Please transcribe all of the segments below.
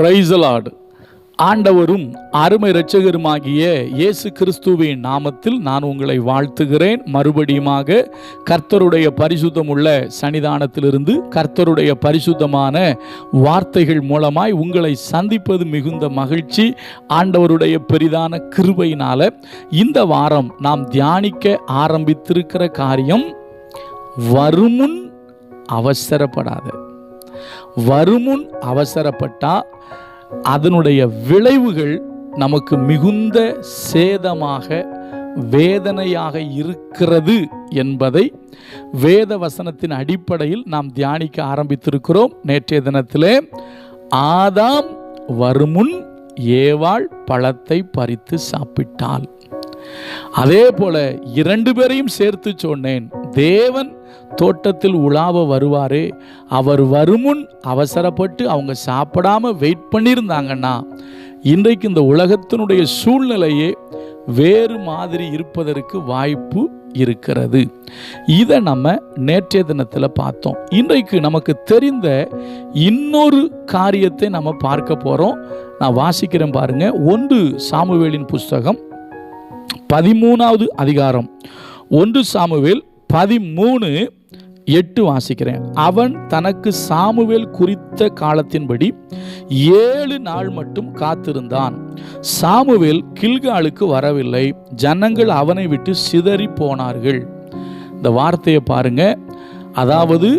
Praise the Lord. ஆண்டவரும் அருமை இரட்சகருமாகிய இயேசு கிறிஸ்துவின் நாமத்தில் நான் உங்களை வாழ்த்துகிறேன். மறுபடியுமாக கர்த்தருடைய பரிசுத்தமுள்ள சன்னிதானத்திலிருந்து கர்த்தருடைய பரிசுத்தமான வார்த்தைகள் மூலமாய் உங்களை சந்திப்பது மிகுந்த மகிழ்ச்சி. ஆண்டவருடைய பெரிதான கிருபையினால இந்த வாரம் நாம் தியானிக்க ஆரம்பித்திருக்கிற காரியம், வருமுன் அவசரப்படாத. வருமுன் அவசரப்பட்டா அதனுடைய விளைவுகள் நமக்கு மிகுந்த சேதமாக, வேதனையாக இருக்கிறது என்பதை வேத வசனத்தின் அடிப்படையில் நாம் தியானிக்க ஆரம்பித்திருக்கிறோம். நேற்றைய தினத்திலே ஆதாம் வருமுன் ஏவாள் பழத்தை பறித்து சாப்பிட்டாள். அதே போல இரண்டு பேரையும் சேர்த்து சொன்னேன். தேவன் தோட்டத்தில் உலாவ வருவாரே, அவர் வருமுன் அவசரப்பட்டு அவங்க சாப்பிடாம வெயிட் பண்ணியிருந்தாங்கன்னா இன்றைக்கு இந்த உலகத்தினுடைய சூழ்நிலையே வேறு மாதிரி இருப்பதற்கு வாய்ப்பு இருக்கிறது. இதை நம்ம நேற்றைய தினத்தில் பார்த்தோம். இன்றைக்கு நமக்கு தெரிந்த இன்னொரு காரியத்தை நம்ம பார்க்க போகிறோம். நான் வாசிக்கிறேன் பாருங்க. 1 சாமுவேலின் புஸ்தகம் 13வது அதிகாரம், 1 சாமுவேல் 13:8 வாசிக்கிறேன். அவன் தனக்கு சாமுவேல் குறித்த காலத்தின்படி 7 நாள் மட்டும் காத்திருந்தான். சாமுவேல் கில்காலுக்கு வரவில்லை. ஜனங்கள் அவனை விட்டு சிதறி போனார்கள். இந்த வார்த்தையை பாருங்க. அதாவது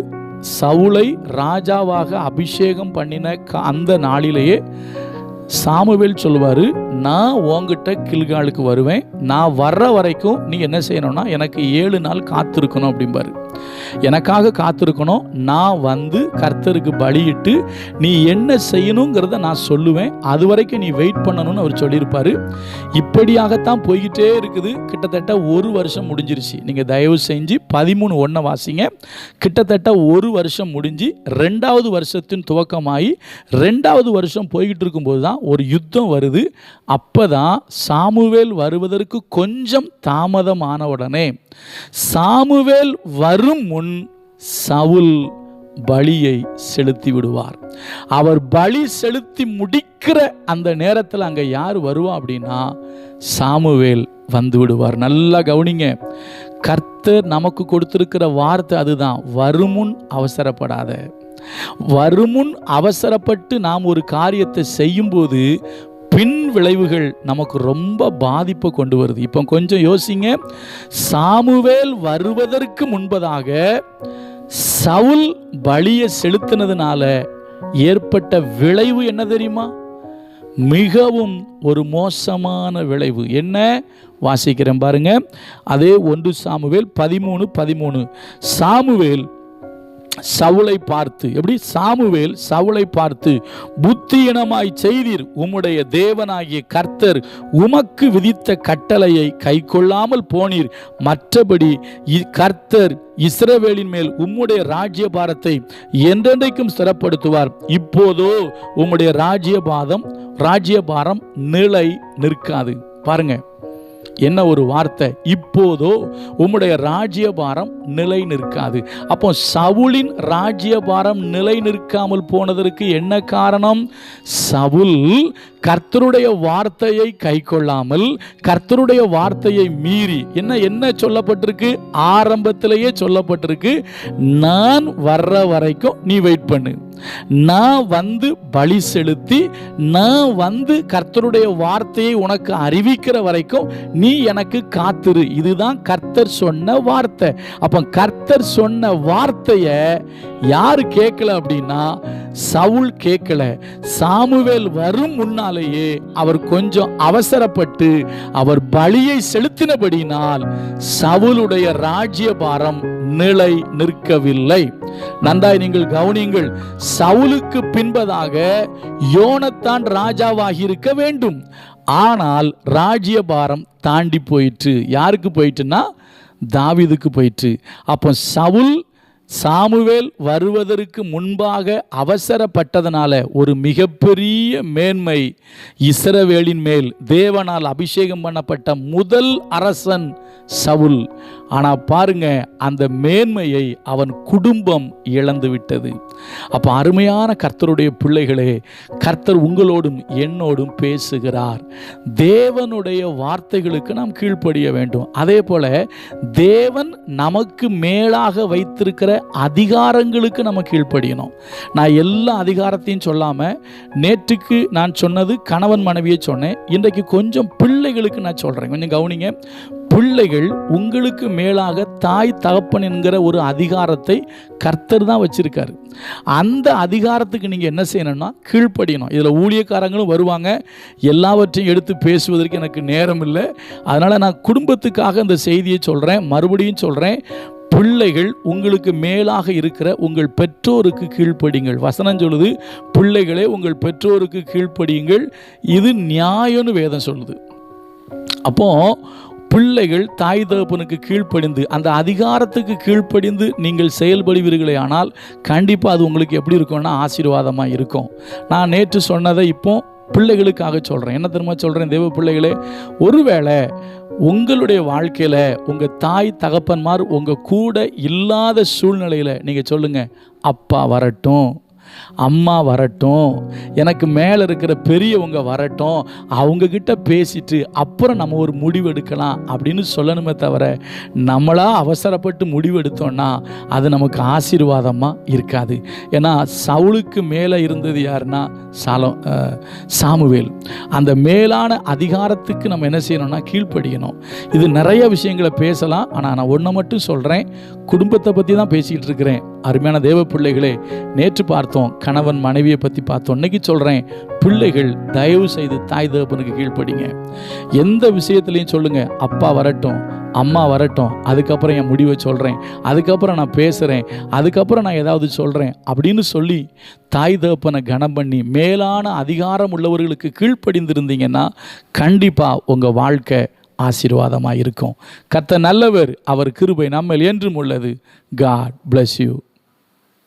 சவுலை ராஜாவாக அபிஷேகம் பண்ணின அந்த நாளிலேயே சாமுவேல் சொல்லுவார், நான் உங்ககிட்ட கில்காலுக்கு வருவேன், நான் வர்ற வரைக்கும் நீ என்ன செய்யணும்னா எனக்கு 7 நாள் காத்திருக்கணும் அப்படிம்பாரு. எனக்காக காத்திருக்கணும். நான் வந்து கர்த்தருக்கு பலியிட்டு நீ என்ன செய்யணுங்கிறத நான் சொல்லுவேன், அது வரைக்கும் நீ வெயிட் பண்ணணும்னு அவர் சொல்லியிருப்பார். இப்படியாகத்தான் போய்கிட்டே இருக்குது. கிட்டத்தட்ட 1 வருஷம் முடிஞ்சிருச்சு. நீங்கள் தயவு செஞ்சு 13:1 வாசிங்க. கிட்டத்தட்ட 1 வருஷம் முடிஞ்சு 2வது வருஷத்தின் துவக்கமாகி 2வது வருஷம் போய்கிட்டு இருக்கும்போது தான் ஒரு யுத்தம் வருது. அப்பதான் சாமுவேல் வருவதற்கு கொஞ்சம் தாமதமான உடனே சாமுவேல் வரும் முன் சவுல் பலியை செலுத்தி விடுவார். அவர் பலி செலுத்தி முடிக்கிற அந்த நேரத்தில் அங்கே யார் வருவா அப்படின்னா சாமுவேல் வந்து விடுவார். நல்லா கவனிங்க. கர்த்தர் நமக்கு கொடுத்திருக்கிற வார்த்தை அதுதான், வருமுன் அவசரப்படாத. வருமுன் அவசரப்பட்டு நாம் ஒரு காரியத்தை செய்யும்போது பின் விளைவுகள் நமக்கு ரொம்ப பாதிப்பை கொண்டு வருது. இப்போ கொஞ்சம் யோசிங்க. சாமுவேல் வருவதற்கு முன்பதாக சவுல் பலியை செலுத்தினதுனால ஏற்பட்ட விளைவு என்ன தெரியுமா? மிகவும் ஒரு மோசமான விளைவு. என்ன வாசிக்கிறேன் பாருங்க. அதே 1 சாமுவேல் 13:13. சாமுவேல் சவுலை பார்த்து, எப்படி? சாமுவேல் சவுலை பார்த்து, புத்தியினமாய் செய்தீர், உம்முடைய தேவனாகிய கர்த்தர் உமக்கு விதித்த கட்டளையை கை கொள்ளாமல் போனீர். மற்றபடி கர்த்தர் இஸ்ரவேலின் மேல் உம்முடைய ராஜ்யபாரத்தை என்றென்றைக்கும் ஸ்திரப்படுத்துவார். இப்போதோ உம்முடைய ராஜ்யபாரம் நிலை நிற்காது. பாருங்க என்ன ஒரு வார்த்தை. இப்போதோ உம்முடைய ராஜ்யபாரம் நிலை நிற்காது. அப்போ சவுலின் ராஜ்யபாரம் நிலை நிற்காமல் போனதற்கு என்ன காரணம்? சவுல் கர்த்தருடைய வார்த்தையை கை கொள்ளாமல், கர்த்தருடைய வார்த்தையை மீறி, என்ன சொல்லப்பட்டிருக்கு? ஆரம்பத்திலேயே சொல்லப்பட்டிருக்கு, நான் வர்ற வரைக்கும் நீ வெயிட் பண்ணு, நான் வந்து பலி செலுத்தி, நான் வந்து கர்த்தருடைய வார்த்தையை உனக்கு அறிவிக்கிற வரைக்கும் நீ எனக்கு காத்திரு. இதுதான் கர்த்தர் சொன்ன வார்த்தை. அப்ப கர்த்தர் சொன்ன வார்த்தையை யாரு கேட்கல அப்படின்னா சவுல் கேட்கல. சாமுவேல் வரும் முன்னாலேயே அவர் கொஞ்சம் அவசரப்பட்டு அவர் பலியை செலுத்தினபடினால் சவுலுடைய ராஜ்யபாரம் நிலை நிற்கவில்லை. நன்றாய் நீங்கள் கவனியுங்கள். சவுலுக்கு பின்பதாக யோனத்தான் ராஜாவாகி இருக்க வேண்டும். ஆனால் ராஜ்யபாரம் தாண்டி போயிற்று. யாருக்கு போயிட்டுன்னா தாவீதுக்கு போயிற்று. அப்போ சாமுவேல் வருவதற்கு முன்பாக அவசரப்பட்டதனால ஒரு மிகப்பெரிய மேன்மை இஸ்ரவேலின் மேல் தேவனால் அபிஷேகம் பண்ணப்பட்ட முதல் அரசன் சவுல். ஆனால் பாருங்க, அந்த மேன்மையை அவன் குடும்பம் இழந்து விட்டது. அப்போ அருமையான கர்த்தருடைய பிள்ளைகளே, கர்த்தர் உங்களோடும் என்னோடும் பேசுகிறார். தேவனுடைய வார்த்தைகளுக்கு நாம் கீழ்ப்படிய வேண்டும். அதே போல தேவன் நமக்கு மேலாக வைத்திருக்கிற அதிகாரங்களுக்கு நம்ம கீழ்ப்படியணும். நான் எல்லா அதிகாரத்தையும் சொல்லாமல், நேற்றுக்கு நான் சொன்னது கணவன் மனைவியை சொன்னேன். இன்றைக்கு கொஞ்சம் பிள்ளைகளுக்கு நான் சொல்கிறேன், கொஞ்சம் கவனிங்க. பிள்ளைகள், உங்களுக்கு மேலாக தாய் தகப்பன் என்கிற ஒரு அதிகாரத்தை கர்த்தர் தான் வச்சிருக்காரு. அந்த அதிகாரத்துக்கு நீங்கள் என்ன செய்யணும்னா கீழ்ப்படியணும். இதில் ஊழியக்காரங்களும் வருவாங்க. எல்லாவற்றையும் எடுத்து பேசுவதற்கு எனக்கு நேரம் இல்லை. அதனால் நான் குடும்பத்துக்காக இந்த செய்தியை சொல்கிறேன், மறுபடியும் சொல்கிறேன். பிள்ளைகள், உங்களுக்கு மேலாக இருக்கிற உங்கள் பெற்றோருக்கு கீழ்ப்படியுங்கள். வசனம் சொல்லுது, பிள்ளைகளே உங்கள் பெற்றோருக்கு கீழ்ப்படியுங்கள், இது நியாயம்னு வேதம் சொல்லுது. அப்போ பிள்ளைகள் தாய் தகப்பனுக்கு கீழ்ப்படிந்து, அந்த அதிகாரத்துக்கு கீழ்ப்படிந்து நீங்கள் செயல்படுவீர்களே ஆனால் கண்டிப்பாக அது உங்களுக்கு எப்படி இருக்கும்னா ஆசீர்வாதமாக இருக்கும். நான் நேற்று சொன்னதை இப்போ பிள்ளைகளுக்காக சொல்கிறேன். என்ன தெரியுமா சொல்கிறேன்? தேவ பிள்ளைகளே, ஒருவேளை உங்களுடைய வாழ்க்கையில் உங்கள் தாய் தகப்பன்மார் உங்கள் கூட இல்லாத சூழ்நிலையில் நீங்கள் சொல்லுங்கள், அப்பா வரட்டும், அம்மா வரட்டும், எனக்கு மேலே இருக்கிற பெரியவங்க வரட்டும், அவங்கக்கிட்ட பேசிட்டு அப்புறம் நம்ம ஒரு முடிவெடுக்கலாம் அப்படின்னு சொல்லணுமே தவிர, நம்மளாக அவசரப்பட்டு முடிவெடுத்தோன்னா அது நமக்கு ஆசீர்வாதமாக இருக்காது. ஏன்னா சவுலுக்கு மேலே இருந்தது யாருன்னா சாமுவேல். அந்த மேலான அதிகாரத்துக்கு நம்ம என்ன செய்யணும்னா கீழ்ப்படியணும். இது நிறைய விஷயங்களை பேசலாம், ஆனால் நான் ஒன்றை மட்டும் சொல்கிறேன், குடும்பத்தை பற்றி தான் பேசிக்கிட்டு இருக்கிறேன். அருமையான தேவ பிள்ளைகளே, நேற்று பார்த்தோம் கணவன் மனைவியை பற்றி பார்த்தோம். இன்னைக்கு சொல்கிறேன், பிள்ளைகள் தயவு செய்து தாய் தகப்பனுக்கு கீழ்ப்படிங்க. எந்த விஷயத்துலையும் சொல்லுங்கள், அப்பா வரட்டும், அம்மா வரட்டும், அதுக்கப்புறம் என் முடிவை சொல்கிறேன், அதுக்கப்புறம் நான் பேசுகிறேன், அதுக்கப்புறம் நான் ஏதாவது சொல்கிறேன் அப்படின்னு சொல்லி தாய் தகப்பனை கனம் பண்ணி மேலான அதிகாரம் உள்ளவர்களுக்கு கீழ்ப்படிந்திருந்தீங்கன்னா கண்டிப்பாக உங்கள் வாழ்க்கை ஆசீர்வாதமாக இருக்கும். கர்த்தர் நல்லவர், அவர் கிருபை நம்மேல் என்றும் உள்ளது. God bless you.